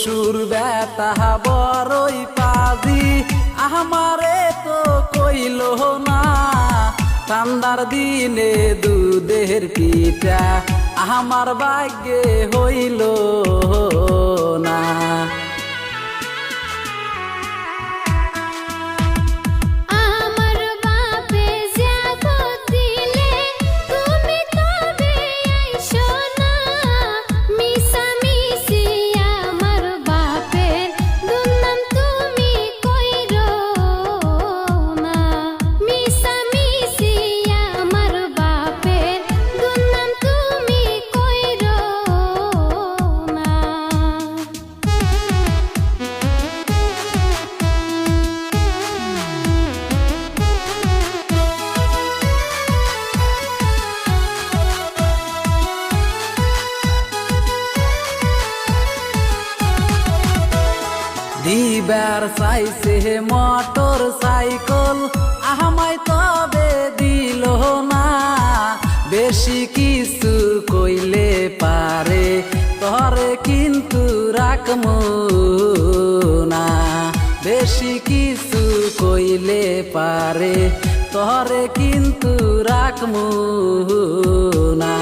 শ্বশুর বেটা বড়ই পাজি আমারে তো কইল না। ঠান্ডার দিনে দুধের পিঠা আমার ভাগ্যে হইল না। দিবার চাইছে মোটর সাইকেল আমায় তবে দিল না। বেশি কিছু কইলে পারে তরে কিন্তু রাখমু না। বেশি কিছু কইলে পারে তরে কিন্তু রাখমু না।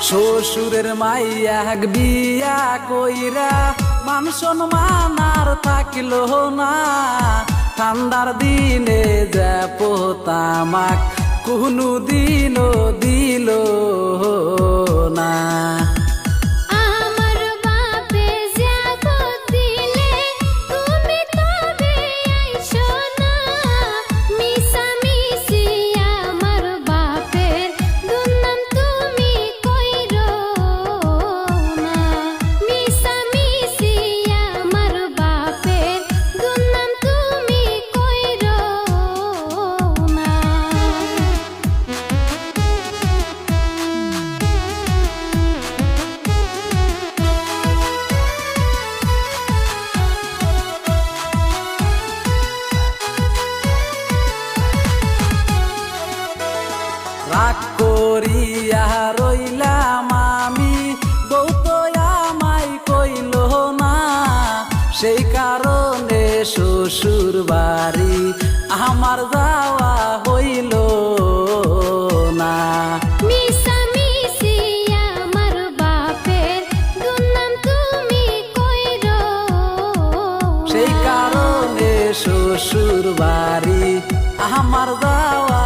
শ্বশুরের মাইয়া বিয়া কইরা মান সম্মান আর থাকিল না। ঠান্ডার দিনে যা পোতামাক কোনো দিনও দিল না। রাগ করিয়া রইলাম আমি বউ তো আমায় কইল না। সেই কারণে শ্বশুর বাড়ি আমার যাওয়া হইল না। সেই কারণে শ্বশুর বাড়ি আমার যাওয়া